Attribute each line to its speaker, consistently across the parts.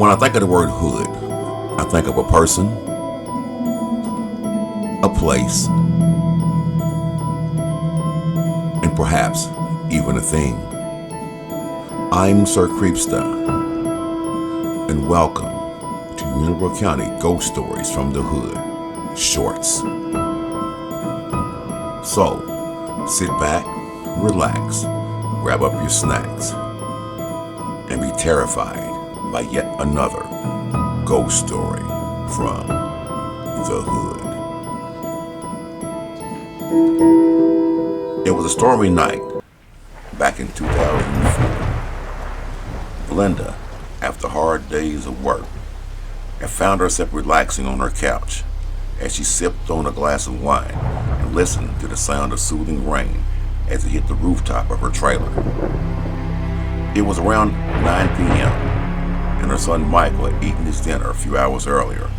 Speaker 1: When I think of the word hood, I think of a person, a place, and perhaps even a thing. I'm Sir Creepsta, and welcome to Unionville County Ghost Stories from the Hood, Shorts. So, sit back, relax, grab up your snacks, and be terrified by yet another ghost story from the Hood. It was a stormy night back in 2004. Glenda, after hard days of work, had found herself relaxing on her couch as she sipped on a glass of wine and listened to the sound of soothing rain as it hit the rooftop of her trailer. It was around 9 p.m. and her son Michael had eaten his dinner a few hours earlier,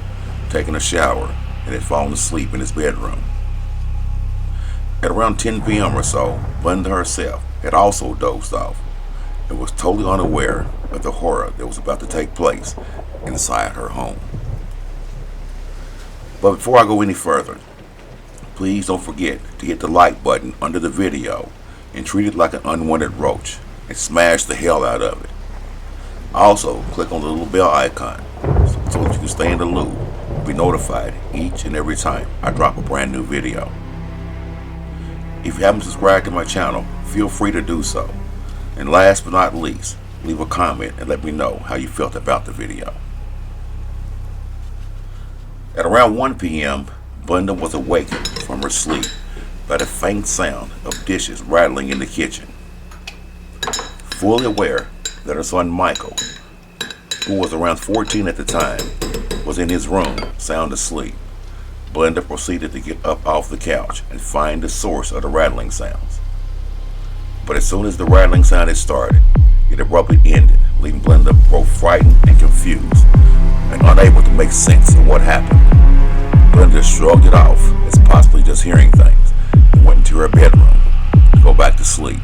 Speaker 1: taken a shower, and had fallen asleep in his bedroom. At around 10 p.m. or so, Glenda herself had also dozed off and was totally unaware of the horror that was about to take place inside her home. But before I go any further, please don't forget to hit the like button under the video and treat it like an unwanted roach and smash the hell out of it. Also, click on the little bell icon so that you can stay in the loop and be notified each and every time I drop a brand new video. If you haven't subscribed to my channel, feel free to do so. And last but not least, leave a comment and let me know how you felt about the video. At around 1 p.m., Glenda was awakened from her sleep by the faint sound of dishes rattling in the kitchen. Fully aware that her son Michael, who was around 14 at the time, was in his room, sound asleep, Glenda proceeded to get up off the couch and find the source of the rattling sounds. But as soon as the rattling sound had started, it abruptly ended, leaving Glenda both frightened and confused and unable to make sense of what happened. Glenda shrugged it off as possibly just hearing things and went into her bedroom to go back to sleep,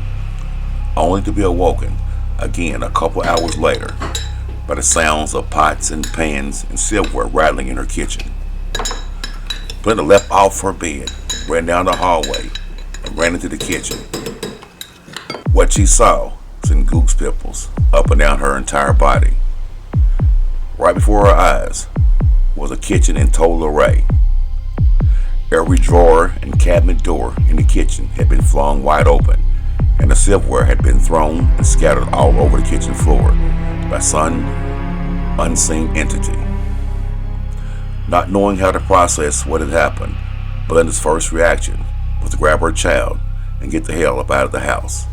Speaker 1: only to be awoken again a couple hours later by the sounds of pots and pans and silverware rattling in her kitchen. Glenda leapt off her bed, ran down the hallway, and ran into the kitchen. What she saw sent goose pimples up and down her entire body. Right before her eyes was a kitchen in total array. Every drawer and cabinet door in the kitchen had been flung wide open, and the silverware had been thrown and scattered all over the kitchen floor by some unseen entity. Not knowing how to process what had happened, Glenda's first reaction was to grab her child and get the hell up out of the house.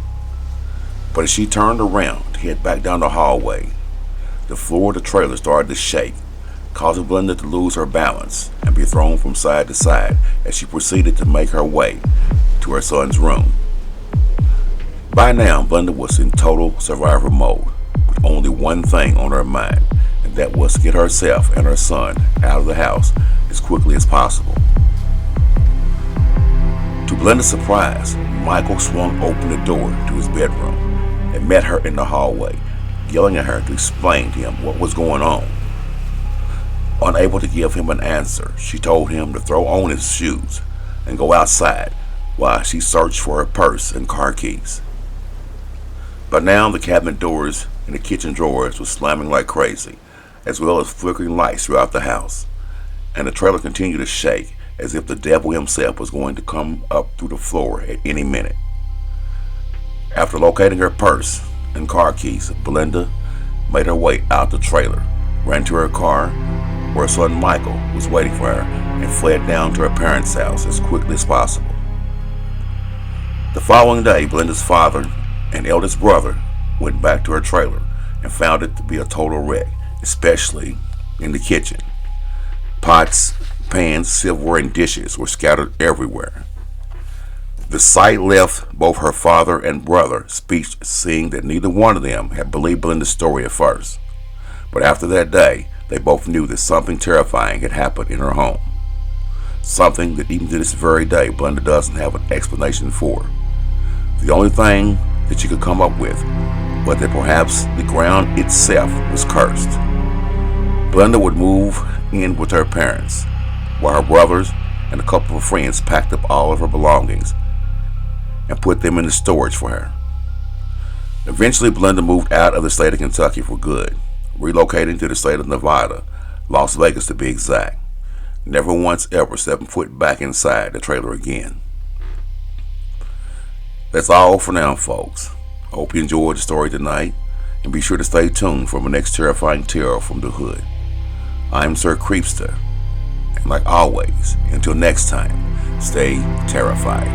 Speaker 1: But as she turned around to head back down the hallway, the floor of the trailer started to shake, causing Glenda to lose her balance and be thrown from side to side as she proceeded to make her way to her son's room. By now, Glenda was in total survival mode, with only one thing on her mind, and that was to get herself and her son out of the house as quickly as possible. To Glenda's surprise, Michael swung open the door to his bedroom and met her in the hallway, yelling at her to explain to him what was going on. Unable to give him an answer, she told him to throw on his shoes and go outside while she searched for her purse and car keys. By now, the cabinet doors and the kitchen drawers were slamming like crazy, as well as flickering lights throughout the house, and the trailer continued to shake as if the devil himself was going to come up through the floor at any minute. After locating her purse and car keys, Glenda made her way out the trailer, ran to her car where her son Michael was waiting for her, and fled down to her parents' house as quickly as possible. The following day, Glenda's father and eldest brother went back to her trailer and found it to be a total wreck, especially in the kitchen. Pots, pans, silverware, and dishes were scattered everywhere. The sight left both her father and brother speechless, seeing that neither one of them had believed Glenda's story at first. But after that day, they both knew that something terrifying had happened in her home. Something that even to this very day, Glenda doesn't have an explanation for. The only thing that she could come up with was that perhaps the ground itself was cursed. Glenda would move in with her parents, while her brothers and a couple of friends packed up all of her belongings and put them in the storage for her. Eventually, Glenda moved out of the state of Kentucky for good, relocating to the state of Nevada, Las Vegas to be exact. Never once ever stepping foot back inside the trailer again. That's all for now, folks. I hope you enjoyed the story tonight, and be sure to stay tuned for my next terrifying tale from the hood. I'm Sir Creepsta, and like always, until next time, stay terrified.